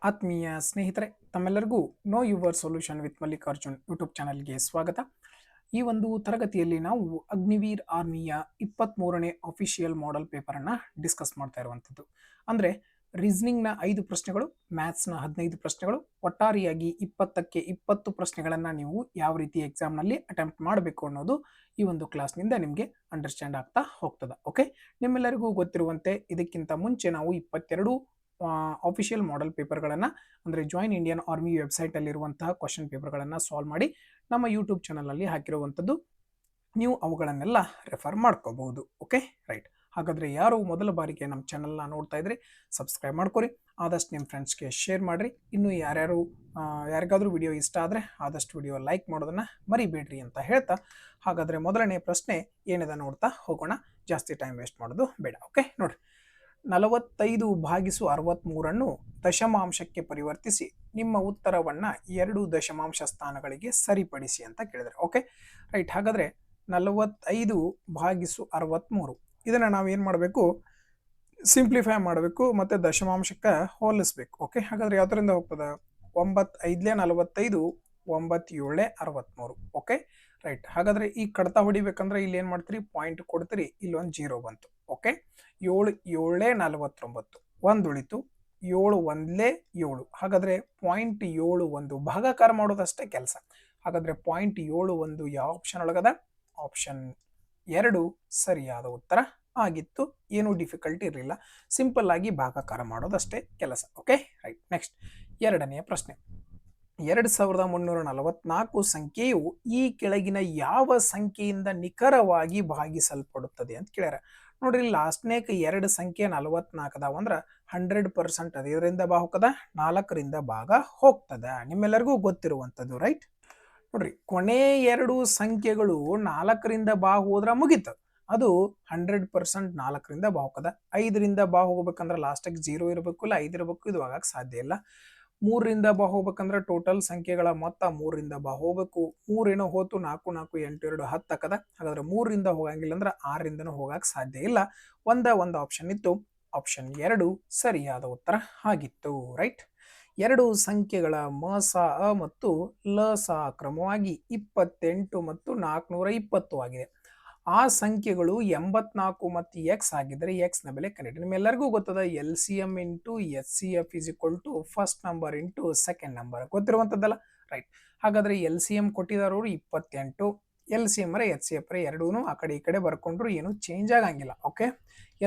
ಆತ್ಮೀಯ ಸ್ನೇಹಿತರೆ, ತಮ್ಮೆಲ್ಲರಿಗೂ know your solution with Mallikarjun YouTube ಚಾನಲ್ಗೆ ಸ್ವಾಗತ. ಈ ಒಂದು ತರಗತಿಯಲ್ಲಿ ನಾವು ಅಗ್ನಿವೀರ್ ಆರ್ಮಿಯ 23ನೇ ಅಫಿಷಿಯಲ್ ಮಾಡೆಲ್ ಪೇಪರನ್ನು ಡಿಸ್ಕಸ್ ಮಾಡ್ತಾ ಇರುವಂಥದ್ದು. ಅಂದರೆ ರೀಸನಿಂಗ್ನ 5 ಪ್ರಶ್ನೆಗಳು, ಮ್ಯಾಥ್ಸ್ನ 15 ಪ್ರಶ್ನೆಗಳು, ಒಟ್ಟಾರೆಯಾಗಿ 20ಕ್ಕೆ 20 ಪ್ರಶ್ನೆಗಳನ್ನು ನೀವು ಯಾವ ರೀತಿ ಎಕ್ಸಾಮ್ನಲ್ಲಿ ಅಟೆಂಪ್ಟ್ ಮಾಡಬೇಕು ಅನ್ನೋದು ಈ ಒಂದು ಕ್ಲಾಸ್ನಿಂದ ನಿಮಗೆ ಅಂಡರ್ಸ್ಟ್ಯಾಂಡ್ ಆಗ್ತಾ ಹೋಗ್ತದೆ. ಓಕೆ, ನಿಮ್ಮೆಲ್ಲರಿಗೂ ಗೊತ್ತಿರುವಂತೆ ಇದಕ್ಕಿಂತ ಮುಂಚೆ ನಾವು 22 ಆಫಿಷಿಯಲ್ ಮಾಡೆಲ್ ಪೇಪರ್ಗಳನ್ನು ಅಂದರೆ ಜಾಯಿನ್ ಇಂಡಿಯನ್ ಆರ್ಮಿ ವೆಬ್ಸೈಟಲ್ಲಿರುವಂತಹ ಕ್ವಶನ್ ಪೇಪರ್ಗಳನ್ನು ಸಾಲ್ವ್ ಮಾಡಿ ನಮ್ಮ ಯೂಟ್ಯೂಬ್ ಚಾನಲಲ್ಲಿ ಹಾಕಿರುವಂಥದ್ದು. ನೀವು ಅವುಗಳನ್ನೆಲ್ಲ ರೆಫರ್ ಮಾಡ್ಕೋಬಹುದು. Okay, right. ಹಾಗಾದರೆ ಯಾರು ಮೊದಲ ಬಾರಿಗೆ ನಮ್ಮ ಚಾನಲ್ನ ನೋಡ್ತಾ ಇದ್ರೆ ಸಬ್ಸ್ಕ್ರೈಬ್ ಮಾಡ್ಕೊರಿ, ಆದಷ್ಟು ನಿಮ್ಮ ಫ್ರೆಂಡ್ಸ್ಗೆ ಶೇರ್ ಮಾಡಿರಿ. ಇನ್ನು ಯಾರಿಗಾದರೂ ವಿಡಿಯೋ ಇಷ್ಟ ಆದರೆ ಆದಷ್ಟು ವಿಡಿಯೋ ಲೈಕ್ ಮಾಡೋದನ್ನು ಮರಿಬೇಡ್ರಿ ಅಂತ ಹೇಳ್ತಾ, ಹಾಗಾದರೆ ಮೊದಲನೇ ಪ್ರಶ್ನೆ ಏನಿದೆ ನೋಡ್ತಾ ಹೋಗೋಣ. ಜಾಸ್ತಿ ಟೈಮ್ ವೇಸ್ಟ್ ಮಾಡೋದು ಬೇಡ. ಓಕೆ, ನೋಡ್ರಿ. 45/63 ದಶಮಾಂಶಕ್ಕೆ ಪರಿವರ್ತಿಸಿ ನಿಮ್ಮ ಉತ್ತರವನ್ನು 2 ದಶಮಾಂಶ ಸ್ಥಾನಗಳಿಗೆ ಸರಿಪಡಿಸಿ ಅಂತ ಕೇಳಿದರೆ. Okay, right. ಹಾಗಾದರೆ 45/63 ಇದನ್ನು ನಾವೇನು ಮಾಡಬೇಕು, ಸಿಂಪ್ಲಿಫೈ ಮಾಡಬೇಕು ಮತ್ತು ದಶಮಾಂಶಕ್ಕೆ ಹೋಲಿಸ್ಬೇಕು. ಓಕೆ, ಹಾಗಾದರೆ ಯಾವ್ದರಿಂದ ಹೋಗ್ತದೆ? 9×5 = 45, 9×7 = 63. Okay, right. ಹಾಗಾದರೆ ಈ ಕಡ್ತಾ ಹೊಡಿಬೇಕಂದ್ರೆ ಇಲ್ಲಿ ಏನು ಮಾಡ್ತೀರಿ, ಪಾಯಿಂಟ್ ಕೊಡ್ತೀರಿ, ಇಲ್ಲೊಂದು 0 ಬಂತು. ಓಕೆ, 7×7 = 49, 1 ಉಳಿತು, 7×1 = 7. ಹಾಗಾದರೆ 0.71 ಭಾಗಾಕಾರ ಮಾಡೋದಷ್ಟೇ ಕೆಲಸ. ಹಾಗಾದರೆ 0.71 ಯಾವ ಆಪ್ಷನ್ ಒಳಗದ? ಆಪ್ಷನ್ 2 ಸರಿಯಾದ ಉತ್ತರ ಆಗಿತ್ತು. ಏನೂ ಡಿಫಿಕಲ್ಟಿ ಇರಲಿಲ್ಲ, ಸಿಂಪಲ್ ಆಗಿ ಭಾಗಾಕಾರ ಮಾಡೋದಷ್ಟೇ ಕೆಲಸ. Okay, right. ನೆಕ್ಸ್ಟ್ ಎರಡನೆಯ ಪ್ರಶ್ನೆ. 2344 ಸಂಖ್ಯೆಯು ಈ ಕೆಳಗಿನ ಯಾವ ಸಂಖ್ಯೆಯಿಂದ ನಿಖರವಾಗಿ ಭಾಗಿಸಲ್ಪಡುತ್ತದೆ ಅಂತ ಕೇಳ್ಯಾರ. ನೋಡ್ರಿ, ಲಾಸ್ಟ್ನೇಕ 2 ಸಂಖ್ಯೆ 44 ಅದಾವ ಅಂದ್ರೆ 100% ಅದ. ಇದರಿಂದ ಬಾಹುಕದ 4ರಿಂದ ಭಾಗ ಹೋಗ್ತದ, ನಿಮ್ಮೆಲ್ಲರಿಗೂ ಗೊತ್ತಿರುವಂಥದ್ದು. ರೈಟ್. ನೋಡ್ರಿ, ಕೊನೆ 2 ಸಂಖ್ಯೆಗಳು 4ರಿಂದ ಬಾ ಹೋದ್ರ ಮುಗೀತು, ಅದು 100% 4ರಿಂದ ಬಾ ಹೋಗದ. 5ರಿಂದ ಬಾ ಹೋಗ್ಬೇಕಂದ್ರೆ ಲಾಸ್ಟಿಗೆ 0 ಇರಬೇಕು, ಇಲ್ಲ 5 ಇರಬೇಕು, ಇದು ಆಗಕ್ಕೆ ಸಾಧ್ಯ ಇಲ್ಲ. 3ರಿಂದ ಬಾ ಹೋಗ್ಬೇಕಂದ್ರೆ ಟೋಟಲ್ ಸಂಖ್ಯೆಗಳ ಮೊತ್ತ 3ರಿಂದ ಬಾ ಹೋಗ್ಬೇಕು. 3 ಏನೋ ಹೋತು, 4 4 8 2 10 ಆಕದ. ಹಾಗಾದ್ರೆ 3ರಿಂದ ಹೋಗಂಗಿಲ್ಲ ಅಂದ್ರೆ 6ರಿಂದನೂ ಹೋಗಕ್ಕೆ ಸಾಧ್ಯ ಇಲ್ಲ. ಒಂದು ಆಪ್ಷನ್ ಇತ್ತು, ಆಪ್ಷನ್ 2 ಸರಿಯಾದ ಉತ್ತರ ಆಗಿತ್ತು. ರೈಟ್. 2 ಸಂಖ್ಯೆಗಳ ಮ ಸ ಅ ಮತ್ತು ಲ ಸ ಕ್ರಮವಾಗಿ 28 ಮತ್ತು 420 ಆಗಿದೆ. ಆ ಸಂಖ್ಯೆಗಳು 84 ಮತ್ತು ಎಕ್ಸ್ ಆಗಿದ್ರೆ ಎಕ್ಸ್ ನ ಬೆಲೆ ಕಂಡಿಡಿ. ನಿಮ್ಮೆಲ್ಲರಿಗೂ ಗೊತ್ತದ LCM into HCF = first number into second number, ಗೊತ್ತಿರುವಂಥದ್ದಲ್ಲ. ರೈಟ್. ಹಾಗಾದ್ರೆ LCM ಕೊಟ್ಟಿದಾರವರು 28, LCM HCF ಎರಡೂ ಆ ಕಡೆ ಈ ಕಡೆ ಬರ್ಕೊಂಡ್ರು ಏನು ಚೇಂಜ್ ಆಗಂಗಿಲ್ಲ. ಓಕೆ,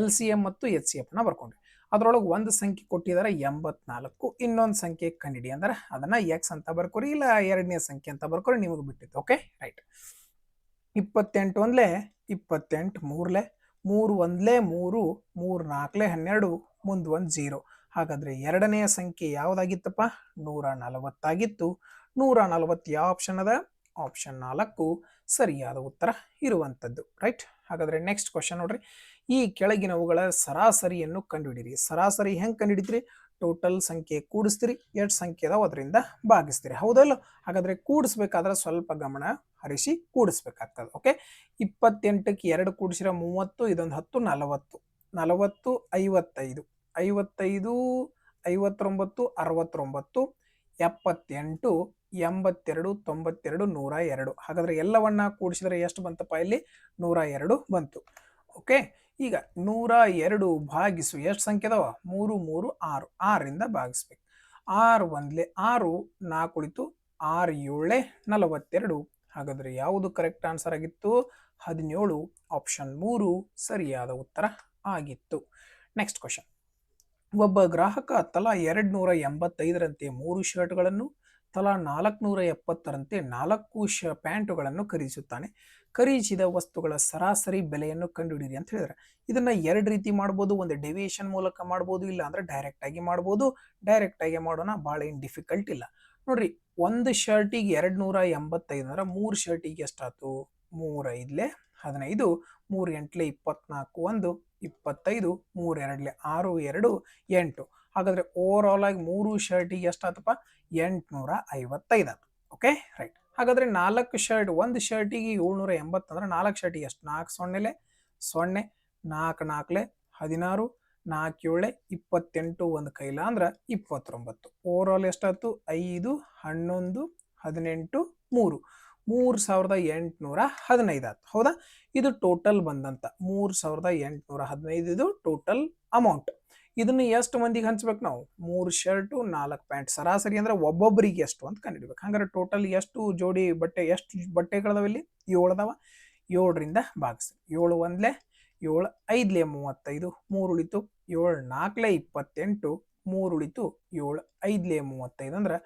LCM ಮತ್ತು HCF ನ ಬರ್ಕೊಂಡ್ರಿ. ಅದರೊಳಗೆ ಒಂದು ಸಂಖ್ಯೆ ಕೊಟ್ಟಿದ್ದಾರೆ 84, ಇನ್ನೊಂದು ಸಂಖ್ಯೆ ಕಂಡಿಡಿ ಅಂದ್ರೆ ಅದನ್ನ ಎಕ್ಸ್ ಅಂತ ಬರ್ಕೋರಿ, ಇಲ್ಲ ಎರಡನೇ ಸಂಖ್ಯೆ ಅಂತ ಬರ್ಕೋರಿ, ನಿಮಗೆ ಬಿಟ್ಟಿತ್ತು. Okay, right. 28 1 28, 3 3 1 3 3 4 12, ಮುಂದೆ ಒಂದು 0. ಹಾಗಾದ್ರೆ ಎರಡನೆಯ ಸಂಖ್ಯೆ ಯಾವುದಾಗಿತ್ತಪ್ಪ? 140 ಆಗಿತ್ತು. 140 ಯಾವ ಆಪ್ಷನ್ ಅದ? ಆಪ್ಷನ್ 4 ಸರಿಯಾದ ಉತ್ತರ ಇರುವಂಥದ್ದು. ರೈಟ್. ಹಾಗಾದ್ರೆ ನೆಕ್ಸ್ಟ್ ಕ್ವಶನ್ ನೋಡ್ರಿ. ಈ ಕೆಳಗಿನವುಗಳ ಸರಾಸರಿಯನ್ನು ಕಂಡುಹಿಡಿಯಿರಿ. ಸರಾಸರಿ ಹೆಂಗೆ ಕಂಡುಹಿಡಿದ್ರಿ? ಟೋಟಲ್ ಸಂಖ್ಯೆ ಕೂಡಿಸ್ತೀರಿ, ಎಷ್ಟು ಸಂಖ್ಯೆ ಅದಾವ ಅದರಿಂದ ಭಾಗಿಸ್ತೀರಿ, ಹೌದಲ್ಲ? ಹಾಗಾದ್ರೆ ಕೂಡಿಸ್ಬೇಕಾದ್ರೆ ಸ್ವಲ್ಪ ಗಮನ ಹರಿಸಿ ಕೂಡಿಸ್ಬೇಕಾಗ್ತದೆ. ಓಕೆ, 28ಕ್ಕೆ 2 ಕೂಡಿಸಿರ 30, ಇದೊಂದು 10, 40, 40 55, 55 59 69 78 82 92 102. ಹಾಗಾದ್ರೆ ಎಲ್ಲವನ್ನ ಕೂಡಿಸಿದ್ರೆ ಎಷ್ಟು ಬಂತಪ್ಪ? ಇಲ್ಲಿ 102 ಬಂತು. ಓಕೆ, ಈಗ 102 ಭಾಗಿಸು ಎಷ್ಟು ಸಂಖ್ಯೆ ಅದಾವ? 3 3 6, 6ರಿಂದ ಭಾಗಿಸ್ಬೇಕು. 6 1 6, 4 ಉಳಿತು, 6 7 42. ಹಾಗಾದ್ರೆ ಯಾವುದು ಕರೆಕ್ಟ್ ಆನ್ಸರ್ ಆಗಿತ್ತು? 17, ಆಪ್ಷನ್ 3 ಸರಿಯಾದ ಉತ್ತರ ಆಗಿತ್ತು. Next question. ಒಬ್ಬ ಗ್ರಾಹಕ ತಲಾ 285ರಂತೆ 3 ಶರ್ಟ್ಗಳನ್ನು, ತಲಾ 470ರಂತೆ 4 ಪ್ಯಾಂಟುಗಳನ್ನು ಖರೀದಿಸುತ್ತಾನೆ. ಖರೀದಿಸಿದ ವಸ್ತುಗಳ ಸರಾಸರಿ ಬೆಲೆಯನ್ನು ಕಂಡುಹಿಡಿಯಿರಿ ಅಂತ ಹೇಳಿದ್ರೆ, ಇದನ್ನ 2 ರೀತಿ ಮಾಡ್ಬೋದು. ಒಂದು ಡೆವಿಯೇಷನ್ ಮೂಲಕ ಮಾಡ್ಬೋದು, ಇಲ್ಲ ಅಂದ್ರೆ ಡೈರೆಕ್ಟ್ ಆಗಿ ಮಾಡ್ಬೋದು. ಡೈರೆಕ್ಟ್ ಆಗಿ ಮಾಡೋಣ, ಭಾಳ ಏನು ಡಿಫಿಕಲ್ಟ್ ಇಲ್ಲ. ನೋಡ್ರಿ, ಒಂದು ಶರ್ಟಿಗೆ 285 ಅಂದ್ರೆ 3 ಶರ್ಟಿಗೆ ಎಷ್ಟಾಯ್ತು? 3 5 15, 3 8 24, 1 25, 3 2 6 2 8. ಹಾಗಾದ್ರೆ ಓವರ್ ಆಲ್ ಆಗಿ 3 ಶರ್ಟಿಗೆ ಎಷ್ಟಾತಪ್ಪ? 855 ಆಯ್ತು. Okay, right. ಹಾಗಾದ್ರೆ 4 ಶರ್ಟ್, ಒಂದು ಶರ್ಟಿಗೆ 780 ಅಂದ್ರೆ 4 ಶರ್ಟಿಗೆ ಎಷ್ಟು? 4 0 0, 4 4 16, 4 28 ಒಂದು ಕೈಲ ಅಂದ್ರೆ 29. ಓವರ್ ಆಲ್ ಎಷ್ಟಾಯ್ತು 5 11 18 3 3815 ಆಯ್ತು. ಹೌದಾ, ಇದು ಟೋಟಲ್ ಬಂದಂತ 3815 ಇದು ಟೋಟಲ್ ಅಮೌಂಟ್. ಇದನ್ನ ಎಷ್ಟು ಮಂದಿಗೆ ಹಂಚ್ಬೇಕು ನಾವು? 3 ಶರ್ಟು 4 ಪ್ಯಾಂಟ್, ಸರಾಸರಿ ಅಂದ್ರೆ ಒಬ್ಬೊಬ್ಬರಿಗೆ ಎಷ್ಟು ಅಂತ ಕಂಡುಹಿಡಬೇಕು. ಹಂಗಾರೆ ಟೋಟಲ್ ಎಷ್ಟು ಜೋಡಿ ಬಟ್ಟೆ, ಎಷ್ಟು ಬಟ್ಟೆಗಳದಾವ ಇಲ್ಲಿ? 7 ಅದಾವ. 7ರಿಂದ ಭಾಗಿಸಿ. 7 ಒಂದ್ಲೆ 7 5ಲೆ 35, 3 ಉಳಿತು 7 4ಲೆ 28, 3 ಉಳಿತು 7 5ಲೆ 35 ಅಂದ್ರೆ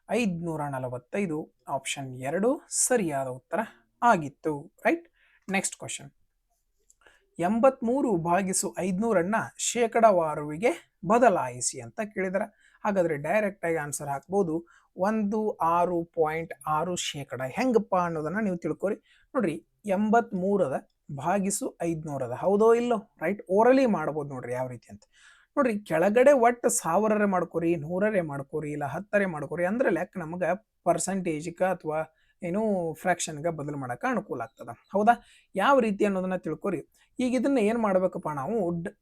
545. ಆಪ್ಷನ್ 2 ಸರಿಯಾದ ಉತ್ತರ ಆಗಿತ್ತು. ರೈಟ್. ನೆಕ್ಸ್ಟ್ ಕ್ವಶನ್, 83/500 ಶೇಕಡಾವಾರುವಿಗೆ ಬದಲಾಯಿಸಿ ಅಂತ ಕೇಳಿದಾರೆ. ಹಾಗಾದ್ರೆ ಡೈರೆಕ್ಟ್ ಆಗಿ ಆನ್ಸರ್ ಹಾಕ್ಬೋದು. 16.6%. ಹೆಂಗಪ್ಪ ಅನ್ನೋದನ್ನ ನೀವು ತಿಳ್ಕೊರಿ. ನೋಡ್ರಿ, 83/500 ಹೌದೋ ಇಲ್ಲೋ? ರೈಟ್. ಓರಲಿ ಮಾಡ್ಬೋದು ನೋಡ್ರಿ ಯಾವ ರೀತಿ ಅಂತ. ನೋಡ್ರಿ, ಕೆಳಗಡೆ ಒಟ್ಟು 1000 ಮಾಡ್ಕೋರಿ, 100 ಮಾಡ್ಕೋರಿ, ಇಲ್ಲ 10 ಮಾಡ್ಕೋರಿ ಅಂದ್ರೆ ಲೆಕ್ಕ ನಮಗೆ ಪರ್ಸೆಂಟೇಜ್ಗ ಅಥವಾ ಏನು ಫ್ರಾಕ್ಷನ್ಗೆ ಬದಲು ಮಾಡಕ್ಕೆ ಅನುಕೂಲ ಆಗ್ತದ. ಹೌದಾ, ಯಾವ ರೀತಿ ಅನ್ನೋದನ್ನ ತಿಳ್ಕೊರಿ. ಈಗ ಇದನ್ನ ಏನ್ ಮಾಡ್ಬೇಕಪ್ಪ ನಾವು?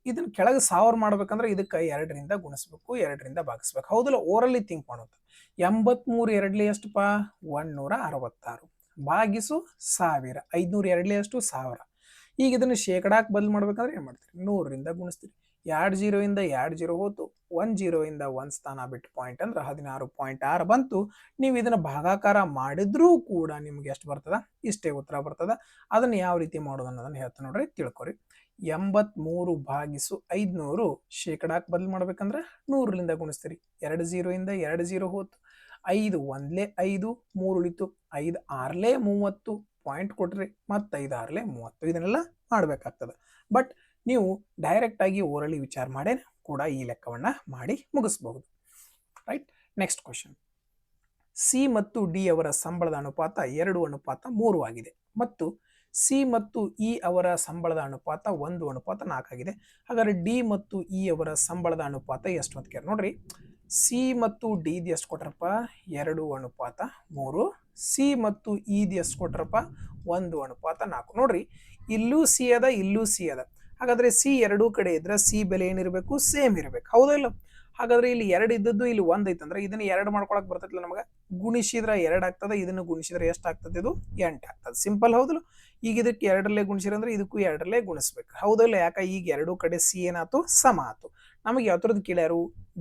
ಇದನ್ನ ಕೆಳಗೆ 1000 ಮಾಡ್ಬೇಕಂದ್ರೆ ಇದಕ್ಕೆ 2ರಿಂದ ಗುಣಿಸ್ಬೇಕು, 2ರಿಂದ ಭಾಗಿಸ್ಬೇಕು. ಹೌದಲ್ಲ, ಓರಲಿ ಥಿಂಕ್ ಮಾಡೋದು. 83 2ಲಿ ಎಷ್ಟಪ್ಪ? 166 ಭಾಗಿಸು 1000. 500 2ಲಿ ಎಷ್ಟು? 1000. ಈಗ ಇದನ್ನ ಶೇಕಡಾಕ್ ಬದಲು ಮಾಡ್ಬೇಕಂದ್ರೆ ಏನ್ ಮಾಡ್ತೀರಿ? 100ರಿಂದ ಗುಣಿಸ್ತೀರಿ. 2 0 2 0 ಹೋತು. 1 0 1 ಸ್ಥಾನ ಬಿಟ್ಟು ಪಾಯಿಂಟ್ ಅಂದ್ರೆ 16.6 ಬಂತು. ನೀವು ಇದನ್ನ ಭಾಗಾಕಾರ ಮಾಡಿದ್ರೂ ಕೂಡ ನಿಮ್ಗೆ ಎಷ್ಟು ಬರ್ತದ? ಇಷ್ಟೇ ಉತ್ತರ ಬರ್ತದ. ಅದನ್ನ ಯಾವ ರೀತಿ ಮಾಡೋದು ಅನ್ನೋದನ್ನ ಹೇಳ್ತಾ ನೋಡ್ರಿ, ತಿಳ್ಕೊರಿ. 83/500 ಶೇಕಡಾಕ್ ಬದಲು ಮಾಡ್ಬೇಕಂದ್ರೆ 100ರಿಂದ ಗುಣಿಸ್ತೀರಿ. 2 0 2 0 ಹೋತು. 5 1ಲೆ 5, 3 ಉಳಿತು. 5 6ಲೆ 30 ಪಾಯಿಂಟ್ ಕೊಟ್ರಿ. ಮತ್ತೆ 5 6ಲೆ 30. ಇದನ್ನೆಲ್ಲ ಮಾಡ್ಬೇಕಾಗ್ತದೆ. ಬಟ್ ನೀವು ಡೈರೆಕ್ಟ್ ಆಗಿ ಓರಲಿ ವಿಚಾರ ಮಾಡೇ ಕೂಡ ಈ ಲೆಕ್ಕವನ್ನ ಮಾಡಿ ಮುಗಿಸಬಹುದು. ರೈಟ್. ನೆಕ್ಸ್ಟ್ ಕ್ವಶನ್, ಸಿ ಮತ್ತು ಡಿ ಅವರ ಸಂಬಳದ ಅನುಪಾತ 2:3 ಆಗಿದೆ ಮತ್ತು ಸಿ ಮತ್ತು ಇ ಅವರ ಸಂಬಳದ ಅನುಪಾತ 1:4 ಆಗಿದೆ. ಹಾಗಾದ್ರೆ ಡಿ ಮತ್ತು ಇ ಅವರ ಸಂಬಳದ ಅನುಪಾತ ಎಷ್ಟು ಅಂತ ಕೇಳಿ. ನೋಡ್ರಿ, ಸಿ ಮತ್ತು ಡಿ ಎಷ್ಟು ಕೊಟ್ರಪ್ಪ? 2:3. ಸಿ ಮತ್ತು ಇ ಎಷ್ಟು ಕೊಟ್ರಪ್ಪ? 1:4. ನೋಡ್ರಿ, ಇಲ್ಲೂ ಸಿ ಅದ, ಇಲ್ಲೂ ಸಿ ಅದ. ಹಾಗಾದ್ರೆ ಸಿ ಎರಡೂ ಕಡೆ ಇದ್ರೆ ಸಿ ಬೆಲೆ ಏನಿರಬೇಕು? ಸೇಮ್ ಇರಬೇಕು. ಹೌದಾ ಇಲ್ಲ? ಹಾಗಾದ್ರೆ ಇಲ್ಲಿ 2 ಇದ್ದದ್ದು ಇಲ್ಲಿ 1 ಐತಂದ್ರೆ ಇದನ್ನ 2 ಮಾಡ್ಕೊಳಕ್ ಬರ್ತೈತಿಲ್ಲ ನಮಗೆ. ಗುಣಿಸಿದ್ರೆ 2 ಆಗ್ತದೆ, ಇದನ್ನ ಗುಣಿಸಿದ್ರೆ ಎಷ್ಟು ಆಗ್ತದೆ? ಇದು 8 ಆಗ್ತದೆ. ಸಿಂಪಲ್. ಹೌದಲ್ಲ? ಈಗ ಇದಕ್ಕೆ 2ರಲ್ಲೇ ಗುಣಿಸಿರಂದ್ರೆ ಇದಕ್ಕೂ 2ರಲ್ಲೇ ಗುಣಿಸ್ಬೇಕು. ಹೌದಲ್ಲ? ಯಾಕ? ಈಗ ಎರಡೂ ಕಡೆ ಸಿ ಏನಾಯ್ತು? ಸಮ ಆಯ್ತು. ನಮಗೆ ಯಾವ ಥರದ್ದು ಕೇಳ್ಯಾರು?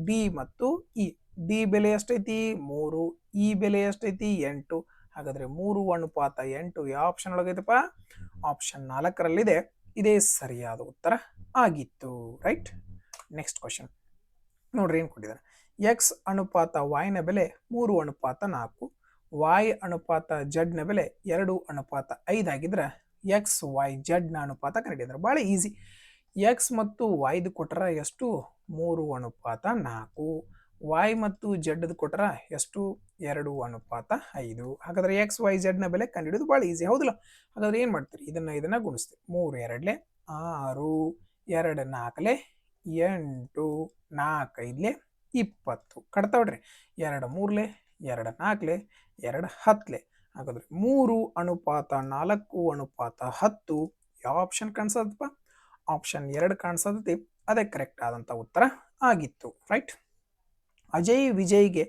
ಡಿ ಮತ್ತು ಇ. ಡಿ ಬೆಲೆ ಎಷ್ಟೈತಿ? 3. ಇ ಬೆಲೆ ಎಷ್ಟೈತಿ? 8. ಹಾಗಾದ್ರೆ 3:8 ಯಾವ ಆಪ್ಷನ್ ಒಳಗೈತಪ್ಪ? ಆಪ್ಷನ್ 4ರಲ್ಲಿದೆ. ಇದೇ ಸರಿಯಾದ ಉತ್ತರ ಆಗಿತ್ತು. ರೈಟ್. ನೆಕ್ಸ್ಟ್ ಕ್ವಶನ್ ನೋಡ್ರಿ, ಏನ್ ಕೊಟ್ಟಿದ್ದಾರೆ? ಎಕ್ಸ್ ಅನುಪಾತ ವಾಯ್ನ ಬೆಲೆ 3:4, ವಾಯ್ ಅನುಪಾತ ಜಡ್ ನ ಬೆಲೆ 2:5 ಆಗಿದ್ರೆ ಎಕ್ಸ್ ವೈ ಜಡ್ ನ ಅನುಪಾತ ಕಂಡಿದ್ದಾರೆ. ಬಹಳ ಈಸಿ. ಎಕ್ಸ್ ಮತ್ತು ವೈದ್ ಕೊಟ್ರ ಎಷ್ಟು? 3:4. ವಾಯ್ ಮತ್ತು ಜಡ್ ಕೊಟ್ರ ಎಷ್ಟು? 2:5. ಹಾಗಾದ್ರೆ ಎಕ್ಸ್ ವೈ ಜಡ್ ನ ಬೆಲೆ ಕಂಡುಹಿಡಿದು ಬಹಳ ಈಸಿ. ಹೌದಲ್ಲ? ಹಾಗಾದ್ರೆ ಏನ್ ಮಾಡ್ತೀರಿ? ಇದನ್ನ ಗುಣಿಸ್ತೀರಿ. 3 2ಲೆ 6, 2 4ಲೆ 8, 4 5ಲೆ 20. ಕಟ್ತಾವ್ರಿ. 2 3ಲೆ 2 4ಲೆ 2 10ಲೆ. ಹಾಗಾದ್ರೆ 3:4:10 ಯಾವ ಆಪ್ಷನ್ ಕಾಣಿಸದಪ್ಪ? ಆಪ್ಷನ್ 2 ಕಾಣಿಸತೈತಿ. ಅದೇ ಕರೆಕ್ಟ್ ಆದಂತ ಉತ್ತರ ಆಗಿತ್ತು. ರೈಟ್. ಅಜಯ್ ವಿಜಯ್ಗೆ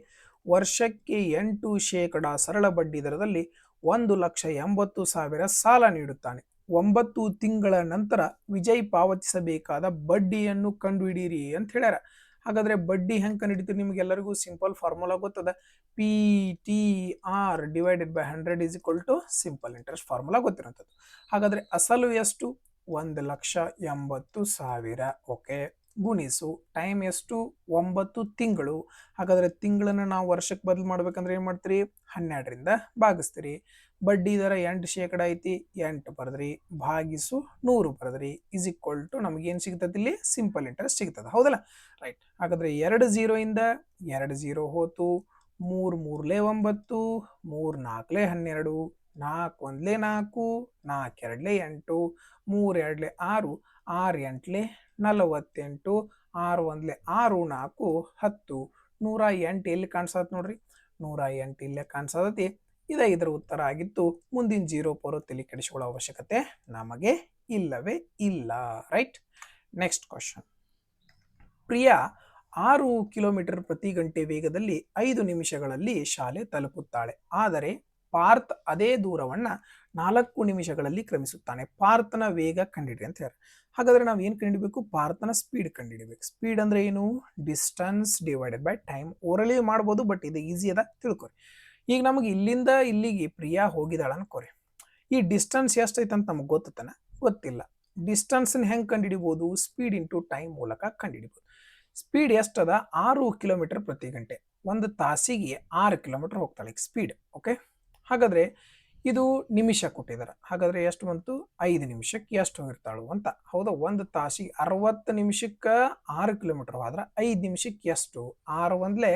ವರ್ಷಕ್ಕೆ 8% ಸರಳ ಬಡ್ಡಿ ದರದಲ್ಲಿ 1,80,000 ಸಾಲ ನೀಡುತ್ತಾನೆ. 9 ತಿಂಗಳ ನಂತರ ವಿಜಯ್ ಪಾವತಿಸಬೇಕಾದ ಬಡ್ಡಿಯನ್ನು ಕಂಡುಹಿಡಿಯಿರಿ ಅಂತ ಹೇಳ್ಯಾರ. ಹಾಗಾದ್ರೆ ಬಡ್ಡಿ ಹೆಂಗೆ ಕಂಡುಹಿಡಿತೀರಿ? ನಿಮ್ಗೆಲ್ಲರಿಗೂ ಸಿಂಪಲ್ ಫಾರ್ಮುಲಾ ಗೊತ್ತದ. PTR divided by 100 simple interest formula ಗೊತ್ತಿರೋಂಥದ್ದು. ಹಾಗಾದ್ರೆ ಅಸಲು ಎಷ್ಟು? 1,80,000. ಓಕೆ. ಗುಣಿಸು ಟೈಮ್ ಎಷ್ಟು? 9 ತಿಂಗಳು. ಹಾಗಾದ್ರೆ ತಿಂಗಳನ್ನ ನಾವು ವರ್ಷಕ್ಕೆ ಬದಲು ಮಾಡ್ಬೇಕಂದ್ರೆ ಏನ್ ಮಾಡ್ತೀರಿ? 12ರಿಂದ ಭಾಗಿಸ್ತೀರಿ. ಬಡ್ಡಿ ದರ 8% ಐತಿ, 8 ಬರ್ದ್ರಿ. ಭಾಗಿಸು 100 ಬರ್ದ್ರಿ. ಇಸ್ ಈಕ್ವಲ್ ಟು ನಮ್ಗೆ ಏನ್ ಸಿಗ್ತದೆ? ಇಲ್ಲಿ ಸಿಂಪಲ್ ಇಂಟ್ರೆಸ್ಟ್ ಸಿಗ್ತದೆ. ಹೌದಲ್ಲ? ರೈಟ್. ಹಾಗಾದ್ರೆ 2 0 2 0 ಹೋತು. 3 3ಲೆ 9, 3 4ಲೆ 12, 4 1ಲೆ 4, 4 2ಲೆ 8, 3 2ಲೆ 6, 6 8ಲೆ 48, 6 1ಲೆ 6, 4 10, 108 ಎಲ್ಲಿ ಕಾಣಿಸತ್ ನೋಡ್ರಿ? 108 ಇಲ್ಲೇ ಕಾಣಿಸತೈತಿ. ಇದರ ಉತ್ತರ ಆಗಿತ್ತು. ಮುಂದಿನ 0 ಪರೋ ತಲೆ ಕೆಡಿಸಿಕೊಳ್ಳೋ ಅವಶ್ಯಕತೆ ನಮಗೆ ಇಲ್ಲವೇ ಇಲ್ಲ. Right. Next question, Priya 6 kilometre ಪ್ರತಿ ಗಂಟೆ ವೇಗದಲ್ಲಿ 5 ನಿಮಿಷಗಳಲ್ಲಿ ಶಾಲೆ ತಲುಪುತ್ತಾಳೆ. ಆದರೆ ಪಾರ್ಥ್ ಅದೇ ದೂರವನ್ನ 4 ನಿಮಿಷಗಳಲ್ಲಿ ಕ್ರಮಿಸುತ್ತಾನೆ. ಪಾರ್ಥನ ವೇಗ ಕಂಡಿಡಿ ಅಂತ ಹೇಳಿ. ಹಾಗಾದ್ರೆ ನಾವು ಏನು ಕಂಡಿಡಬೇಕು? ಪಾರ್ಥನ ಸ್ಪೀಡ್ ಕಂಡಿಡಿಬೇಕು. ಸ್ಪೀಡ್ ಅಂದ್ರೆ ಏನು? Distance divided by time. Orally ಮಾಡ್ಬೋದು, ಬಟ್ ಇದು ಈಸಿ ಅದ, ತಿಳ್ಕೊರಿ. ಈಗ ನಮಗೆ ಇಲ್ಲಿಂದ ಇಲ್ಲಿಗೆ ಪ್ರಿಯಾ ಹೋಗಿದಾಳ ಅನ್ಕೋರಿ. ಈ ಡಿಸ್ಟನ್ಸ್ ಎಷ್ಟೈತೆ ಅಂತ ನಮಗೆ ಗೊತ್ತತನ? ಗೊತ್ತಿಲ್ಲ. ಡಿಸ್ಟನ್ಸ್ ಹೆಂಗೆ ಕಂಡುಹಿಡಿಬಹುದು? ಸ್ಪೀಡ್ ಇಂಟು ಟೈಮ್ ಮೂಲಕ ಕಂಡುಹಿಡಿಬಹುದು. ಸ್ಪೀಡ್ ಎಷ್ಟದ? 6 ಕಿಲೋಮೀಟರ್ ಪ್ರತಿ ಗಂಟೆ. ಒಂದು ತಾಸಿಗೆ 6 ಕಿಲೋಮೀಟರ್ ಹೋಗ್ತಾಳೆ ಸ್ಪೀಡ್. ಓಕೆ, ಹಾಗಾದ್ರೆ ಇದು ನಿಮಿಷ ಕೊಟ್ಟಿದ್ದಾರೆ. ಹಾಗಾದ್ರೆ ಎಷ್ಟು ಬಂತು? 5 ನಿಮಿಷಕ್ಕೆ ಎಷ್ಟು ಹೋಗಿರ್ತಾಳು ಅಂತ. ಹೌದಾ? ಒಂದು ತಾಸಿಗೆ 60 ನಿಮಿಷಕ್ಕೆ 6 ಕಿಲೋಮೀಟರ್ ಹೋದ್ರೆ 5 ನಿಮಿಷಕ್ಕೆ ಎಷ್ಟು? 6 ಒಂದ್ಲೆ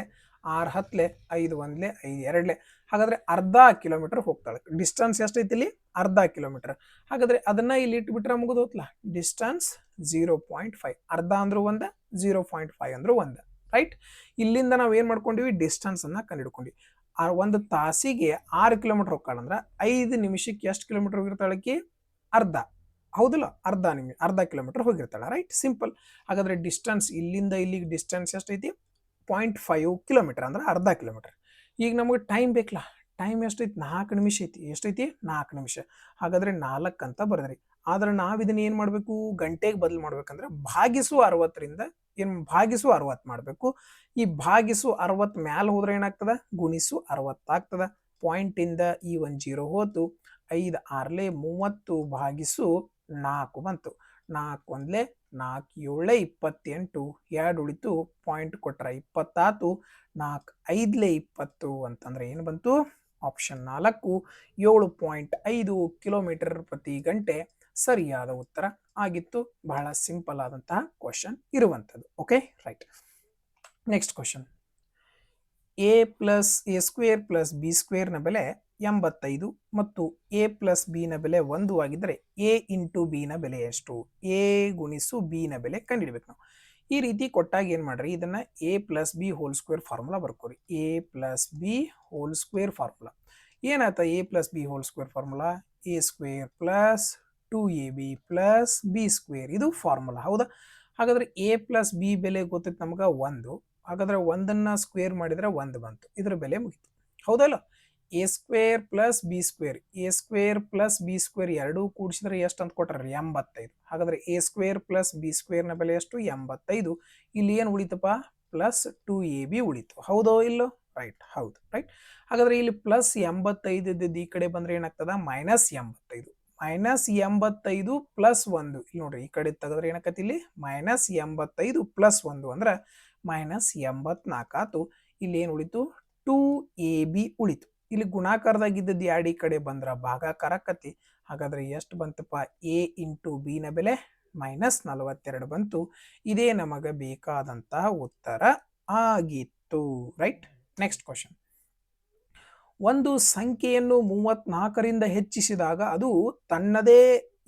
6 ಹತ್ಲೆ 5 ಒಂದ್ಲೆ 5 ಎರಡ್ಲೆ. ಹಾಗಾದ್ರೆ ಅರ್ಧ ಕಿಲೋಮೀಟರ್ ಹೋಗ್ತಾಳೆ. ಡಿಸ್ಟನ್ಸ್ ಎಷ್ಟೈತಿ ಇಲ್ಲಿ? ಅರ್ಧ ಕಿಲೋಮೀಟರ್. ಹಾಗಾದ್ರೆ ಅದನ್ನ ಇಲ್ಲಿ ಇಟ್ಬಿಟ್ರೆ ಮುಗಿದು ಹೋತ್ಲ. ಡಿಸ್ಟನ್ಸ್ 0.5. ಅರ್ಧ ಅಂದ್ರೂ ಒಂದ, 0.5 ಅಂದ್ರೂ ಒಂದ. ರೈಟ್? ಇಲ್ಲಿಂದ ನಾವು ಏನ್ ಮಾಡ್ಕೊಂಡಿವಿ? ಡಿಸ್ಟನ್ಸ್ ಅನ್ನ ಕಂಡುಹಿಡ್ಕೊಂಡ್ವಿ. ಒಂದು ತಾಸಿಗೆ 6 ಕಿಲೋಮೀಟರ್ ಹೋಗ್ತಾಳಂದ್ರ 5 ನಿಮಿಷಕ್ಕೆ ಎಷ್ಟು ಕಿಲೋಮೀಟರ್ ಹೋಗಿರ್ತಾಳಕಿ? ಅರ್ಧ. ಹೌದಲ್ಲ? ಅರ್ಧ ಕಿಲೋಮೀಟರ್ ಹೋಗಿರ್ತಾಳ. ರೈಟ್? ಸಿಂಪಲ್. ಹಾಗಾದ್ರೆ ಡಿಸ್ಟನ್ಸ್ ಇಲ್ಲಿಂದ ಇಲ್ಲಿಗೆ ಡಿಸ್ಟನ್ಸ್ ಎಷ್ಟೈತಿ? 0.5 ಕಿಲೋಮೀಟರ್ ಅಂದ್ರೆ ಅರ್ಧ ಕಿಲೋಮೀಟರ್. ಈಗ ನಮಗೆ ಟೈಮ್ ಬೇಕಲ್ಲ. ಟೈಮ್ ಎಷ್ಟೈತಿ? 4 ನಿಮಿಷ ಐತಿ. ಎಷ್ಟೈತಿ? 4 ನಿಮಿಷ. ಹಾಗಾದ್ರೆ 4 ಅಂತ ಬರೆದ್ರಿ. ಆದ್ರೆ ನಾವು ಇದನ್ನ ಏನ್ ಮಾಡ್ಬೇಕು? ಗಂಟೆಗೆ ಬದಲು ಮಾಡ್ಬೇಕಂದ್ರೆ ಭಾಗಿಸು 60ರಿಂದ ಭಾಗಿಸು 60 ಮಾಡ್ಬೇಕು. ಈ ಭಾಗಿಸು 60 ಮ್ಯಾಲ ಹೋದ್ರೆ ಏನಾಗ್ತದ? ಗುಣಿಸು 60 ಆಗ್ತದ. ಪಾಯಿಂಟ್ ಇಂದ ಈ ಒಂದು 0 ಹೋತು. 5 6ಲೆ 30 ಭಾಗಿಸು 4 ಬಂತು. 4 ಒಂದ್ಲೆ 4 7 28. 2 ಉಳಿತು. ಪಾಯಿಂಟ್ ಕೊಟ್ರ 20 ಆತು. 4 5ಲೆ 20 ಅಂತಂದ್ರೆ ಏನು ಬಂತು? ಆಪ್ಷನ್ 4 7.5 ಕಿಲೋಮೀಟರ್ ಪ್ರತಿ ಗಂಟೆ ಸರಿಯಾದ ಉತ್ತರ ಆಗಿತ್ತು. ಬಹಳ ಸಿಂಪಲ್ ಆದಂತಹ ಕ್ವಶನ್ ಇರುವಂಥದ್ದು. Okay, right. Next question. A plus A square plus B square ನ ಬೆಲೆ 85 ಮತ್ತು ಎ ಪ್ಲಸ್ ಬಿ ನ ಬೆಲೆ 1 ಆಗಿದ್ರೆ ಎ ಇಂಟು ಬಿ ನ ಬೆಲೆ ಎಷ್ಟು? ಎ ಗುಣಿಸು ಬಿ ನ ಬೆಲೆ ಕಂಡುಹಿಡಬೇಕು ನಾವು. ಈ ರೀತಿ ಕೊಟ್ಟಾಗ ಏನ್ ಮಾಡ್ರಿ? ಇದನ್ನ A plus B whole square formula ಬರ್ಕೋರಿ. A plus B whole square formula ಏನಾಯ್ತ? A plus B whole square formula A square plus 2ab plus B square. ಇದು ಫಾರ್ಮುಲಾ. ಹೌದಾ? ಹಾಗಾದ್ರೆ ಎ ಪ್ಲಸ್ ಬಿ ಬೆಲೆ ಗೊತ್ತೈತೆ ನಮ್ಗೆ 1. ಹಾಗಾದ್ರೆ 1ನ್ನ ಸ್ಕ್ವೇರ್ ಮಾಡಿದ್ರೆ 1 ಬಂತು. ಇದ್ರ ಬೆಲೆ ಮುಗಿತು. ಹೌದಲ್ಲ? A square plus B square, A square plus B square ಎರಡೂ ಕೂಡಿಸಿದ್ರೆ ಎಷ್ಟು ಅಂತ ಕೊಟ್ಟಾರೆ? 85. ಹಾಗಾದ್ರೆ A square plus B square ನ ಬೆಲೆ ಎಷ್ಟು? 85. ಇಲ್ಲಿ ಏನು ಉಳಿತಪ್ಪ? ಪ್ಲಸ್ 2ab ಉಳಿತು. ಹೌದೋ ಇಲ್ಲೋ? ರೈಟ್, ಹೌದು. ರೈಟ್. ಹಾಗಾದ್ರೆ ಇಲ್ಲಿ ಪ್ಲಸ್ 85 ಇದ್ದದ್ದು ಈ ಕಡೆ ಬಂದ್ರೆ ಏನಾಗ್ತದ? ಮೈನಸ್ 85. Minus 85 plus 1. ಇಲ್ಲಿ ನೋಡ್ರಿ, ಈ ಕಡೆ ತೆಗೆದ್ರೆ ಏನಾಕತಿ? ಇಲ್ಲಿ ಮೈನಸ್ 85 ಪ್ಲಸ್ 1 ಅಂದ್ರೆ ಮೈನಸ್ 84 ಆತು. ಇಲ್ಲಿ ಏನು ಉಳಿತು? 2ab ಉಳಿತು. ಇಲ್ಲಿ ಗುಣಾಕಾರದಾಗಿದ್ದದ್ದು ಎರಡು ಈ ಕಡೆ ಬಂದ್ರ ಭಾಗಾಕಾರ ಆಕತಿ. ಹಾಗಾದ್ರೆ ಎಷ್ಟು ಬಂತಪ್ಪ? ಎ ಇಂಟು ಬಿ ನ ಬೆಲೆ ಮೈನಸ್ 42 ಬಂತು. ಇದೇ ನಮಗೆ ಬೇಕಾದಂತಹ ಉತ್ತರ ಆಗಿತ್ತು. ರೈಟ್. Next question. ಒಂದು ಸಂಖ್ಯೆಯನ್ನು 34ರಿಂದ ಹೆಚ್ಚಿಸಿದಾಗ ಅದು ತನ್ನದೇ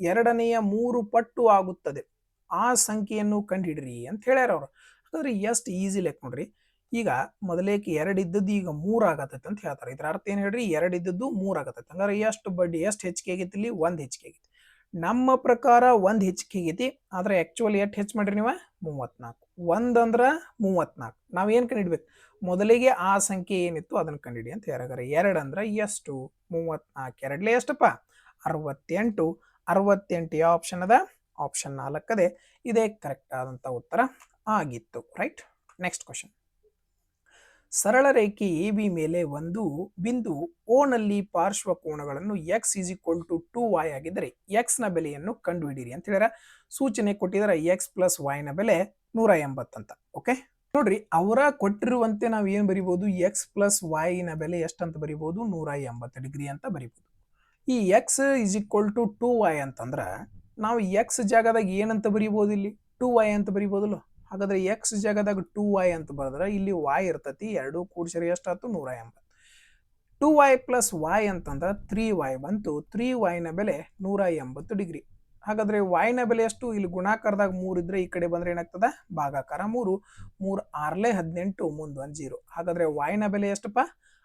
2ನೇ 3 ಪಟ್ಟು ಆಗುತ್ತದೆ. ಆ ಸಂಖ್ಯೆಯನ್ನು ಕಂಡುಹಿಡ್ರಿ ಅಂತ ಹೇಳ್ಯಾರ ಅವ್ರು. ಹಾಗಾದ್ರೆ ಎಷ್ಟು ಈಸಿ ಲೆಕ್ಕ ನೋಡ್ರಿ. ಈಗ ಮೊದಲೇಕೆ 2 ಇದ್ದದ್ದು ಈಗ 3 ಆಗತ್ತೈತೆ ಅಂತ ಹೇಳ್ತಾರೆ. ಇದ್ರ ಅರ್ಥ ಏನು ಹೇಳ್ರಿ? 2 ಇದ್ದದ್ದು 3 ಆಗತ್ತೈತೆ. ಹಂಗಾರೆ ಎಷ್ಟು ಬಡ್ಡಿ? ಎಷ್ಟು ಹೆಚ್ಚಿಗೆ ಆಗೈತಿ? ಇಲ್ಲಿ 1 ಹೆಚ್ಚಿಗೆ ಆಗೈತಿ. ನಮ್ಮ ಪ್ರಕಾರ 1 ಹೆಚ್ಚಿಗೆ ಆಗೈತಿ. ಆದ್ರೆ ಆಕ್ಚುಲಿ ಎಷ್ಟು ಹೆಚ್ಚು ಮಾಡ್ರಿ ನೀವು? 34. 1 ಅಂದ್ರ 34. ನಾವೇನ್ ಕಂಡಿಡ್ಬೇಕು? ಮೊದಲಿಗೆ ಆ ಸಂಖ್ಯೆ ಏನಿತ್ತು ಅದನ್ನ ಕಂಡಿಡಿ ಅಂತ ಯಾರಾಗಾರ. 2 ಅಂದ್ರೆ ಎಷ್ಟು? 34. ಎರಡ್ಲೆ ಎಷ್ಟಪ್ಪ? 68. 68 ಯಾವ ಆಪ್ಷನ್ ಅದ? ಆಪ್ಷನ್ 4 ಅದೇ. ಇದೇ ಕರೆಕ್ಟ್ ಆದಂತ ಉತ್ತರ ಆಗಿತ್ತು. ರೈಟ್. Next question. ಸರಳ ರೇಖೆ ಎ ಬಿ ಮೇಲೆ ಒಂದು ಬಿಂದು ಓ ನಲ್ಲಿ ಪಾರ್ಶ್ವ ಕೋನಗಳನ್ನು X is equal to 2y ಆಗಿದ್ದರೆ ಎಕ್ಸ್ ನ ಬೆಲೆಯನ್ನು ಕಂಡುಹಿಡಿಯಿರಿ ಅಂತ ಹೇಳಿದ್ರೆ ಸೂಚನೆ ಕೊಟ್ಟಿದ್ದಾರೆ. ಎಕ್ಸ್ ಪ್ಲಸ್ ವೈ ನ ಬೆಲೆ 180 ಅಂತ. ಓಕೆ, ನೋಡ್ರಿ, ಅವರ ಕೊಟ್ಟಿರುವಂತೆ ನಾವು ಏನ್ ಬರಿಬಹುದು? ಎಕ್ಸ್ ಪ್ಲಸ್ ವೈ ನ ಬೆಲೆ ಎಷ್ಟಂತ ಬರಿಬಹುದು? 180 ಡಿಗ್ರಿ ಅಂತ ಬರಿಬಹುದು. ಈ X is equal to 2y ಅಂತಂದ್ರ ನಾವು ಎಕ್ಸ್ ಜಾಗದಾಗ ಏನಂತ ಬರಿಬಹುದು? ಇಲ್ಲಿ 2y ಅಂತ ಬರಿಬಹುದಲ್ಲ. ಹಾಗಾದ್ರೆ ಎಕ್ಸ್ ಜಾಗದಾಗ 2y ಅಂತ ಬರೆದ್ರೆ ಇಲ್ಲಿ y ಇರ್ತತಿ. ಎರಡು ಕೂಡಿಸಿದ್ರೆ ಎಷ್ಟಾಯ್ತು? 180. 2y ಪ್ಲಸ್ y ಅಂತಂದ್ರೆ 3y ಬಂತು. 3y ನ ಬೆಲೆ 180 ಡಿಗ್ರಿ. ಹಾಗಾದ್ರೆ y ನ ಬೆಲೆ ಎಷ್ಟು? ಇಲ್ಲಿ ಗುಣಾಕಾರದಾಗ 3 ಇದ್ರೆ ಈ ಕಡೆ ಬಂದ್ರೆ ಏನಾಗ್ತದ? ಭಾಗಾಕಾರ 3. 3 6ಲೆ 18, ಮುಂದೆ 1 0. ಹಾಗಾದ್ರೆ y ನ ಬೆಲೆ ಎಷ್ಟಪ್ಪ?